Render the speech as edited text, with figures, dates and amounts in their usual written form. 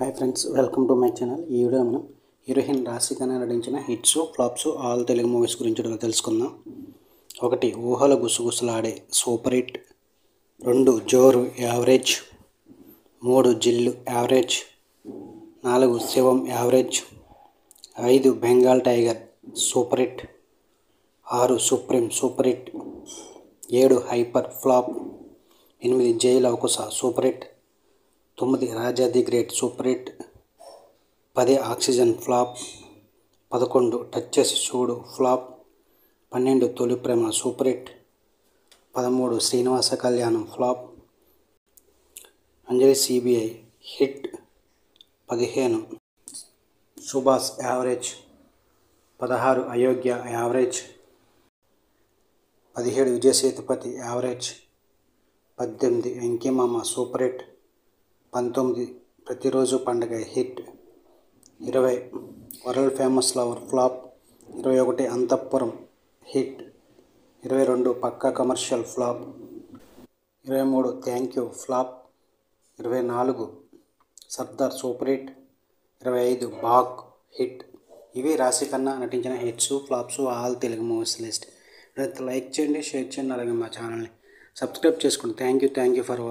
Hi friends, welcome to my channel. ఈ video మనం heroine Raashi Khanna నటించిన hits flops all Telugu movies గురించి తెలుసుకుందాం. 1 Oohalu Gusagusalade super hit, 2 Joru average, 3 Jil average, 4 Shivam average, 5 Bengal Tiger super hit, 6 Supreme super hit, 7 hyper flop, 8 Jai Lavakusa super hit, 9 Raja the Great super hit, 10 oxygen flop, 11 touch చేసి చూడు flop, 12 తొలి ప్రేమ super hit, 13 Srinivasa Kalyanam flop, Anjali CBI hit, 15 Subhash average, 16 Ayogya average, 17 Vijay Sethupathi average, 18 Venky Mama super hit, 19 Pratiroju Pandaga hit, 20 world famous lover flop, 21 Antahpuram hit, 22 Pakka commercial flop, 23 thank you flop, 24 Sardar super hit, 25 Bagh hit. ఇవి రాశి ఖన్నా నటించిన hits flops all Telugu movies list. Like చేయండి, share చేయండి, అలాగే మా ఛానల్ని subscribe చేసుకోండి. Thank you for watching.